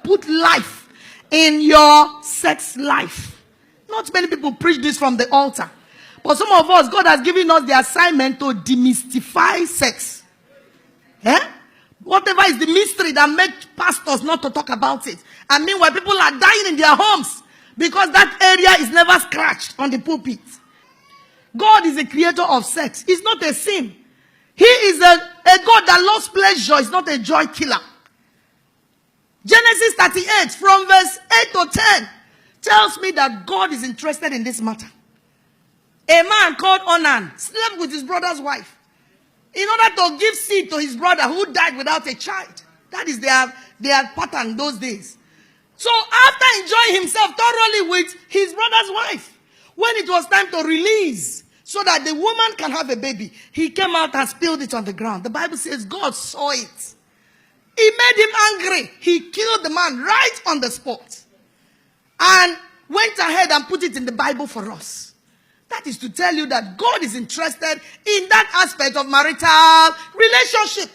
put life in your sex life. Not many people preach this from the altar. But some of us, God has given us the assignment to demystify sex. Whatever is the mystery that makes pastors not to talk about it. And meanwhile, people are dying in their homes because that area is never scratched on the pulpit. God is a creator of sex. It's not a sin. He is a God that loves pleasure. It's not a joy killer. Genesis 38 from verse 8 to 10 tells me that God is interested in this matter. A man called Onan slept with his brother's wife in order to give seed to his brother who died without a child. That is their pattern those days. So after enjoying himself thoroughly with his brother's wife, when it was time to release so that the woman can have a baby, he came out and spilled it on the ground. The Bible says God saw it. He made him angry. He killed the man right on the spot. And went ahead and put it in the Bible for us. That is to tell you that God is interested in that aspect of marital relationship.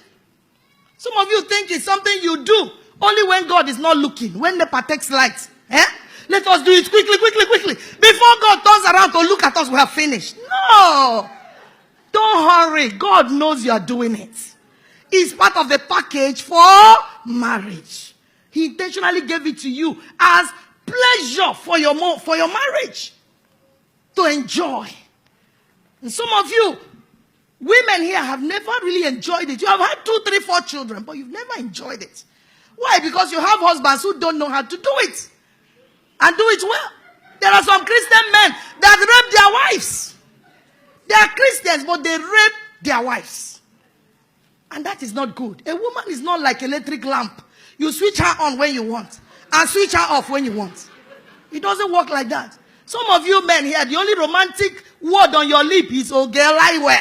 Some of you think it's something you do only when God is not looking, when the takes light. Let us do it quickly. Before God turns around to look at us, we have finished. No. Don't hurry. God knows you are doing it. It's part of the package for marriage. He intentionally gave it to you as pleasure for your marriage. To enjoy. And some of you, women here, have never really enjoyed it. You have had 2, 3, 4 children, but you've never enjoyed it. Why? Because you have husbands who don't know how to do it. And do it well. There are some Christian men that rape their wives. They are Christians, but they rape their wives. And that is not good. A woman is not like an electric lamp. You switch her on when you want. And switch her off when you want. It doesn't work like that. Some of you men here, the only romantic word on your lip is Ogelaiwe.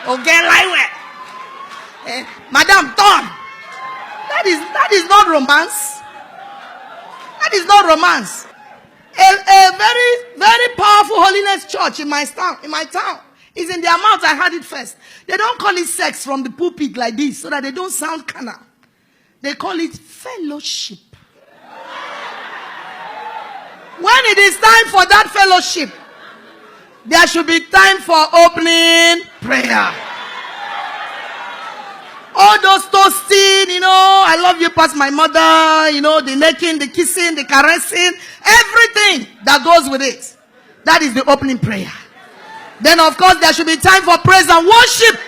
Ogelaiwe. Madam, turn. That is not romance. That is not romance. A very, very powerful holiness church in my town is in their mouth. I heard it first. They don't call it sex from the pulpit like this so that they don't sound carnal. They call it fellowship. When it is time for that fellowship, there should be time for opening prayer. All those toasting, I love you past my mother, the necking, the kissing, the caressing, everything that goes with it. That is the opening prayer. Then, of course, there should be time for praise and worship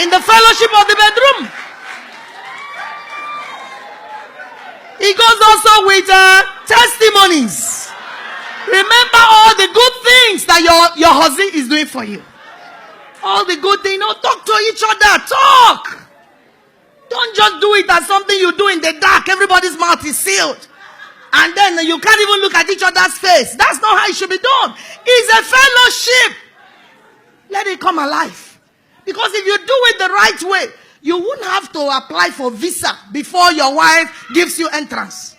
in the fellowship of the bedroom. It goes also with testimonies. Remember all the good things that your husband is doing for you. All the good things. Talk to each other. Talk. Don't just do it as something you do in the dark. Everybody's mouth is sealed. And then you can't even look at each other's face. That's not how it should be done. It's a fellowship. Let it come alive. Because if you do it the right way, you wouldn't have to apply for visa before your wife gives you entrance.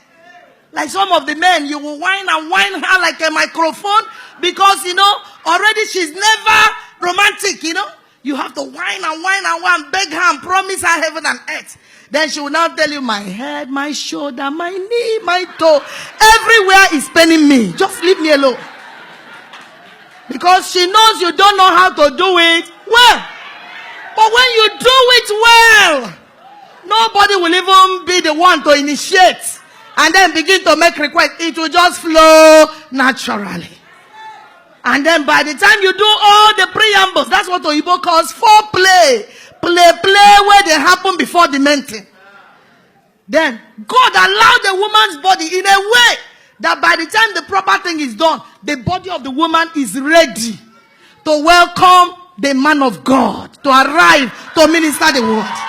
Like some of the men, you will whine and whine her like a microphone because, already she's never romantic, You have to whine and whine and whine, beg her and promise her heaven and earth. Then she will now tell you, my head, my shoulder, my knee, my toe, everywhere is paining me. Just leave me alone. Because she knows you don't know how to do it well. But when you do it well, nobody will even be the one to initiate and then begin to make requests. It will just flow naturally. And then by the time you do all the preambles, that's what Oyibo calls foreplay. Play where they happen before the main thing. Then God allowed the woman's body in a way that by the time the proper thing is done, the body of the woman is ready to welcome the man of God to arrive to minister the word.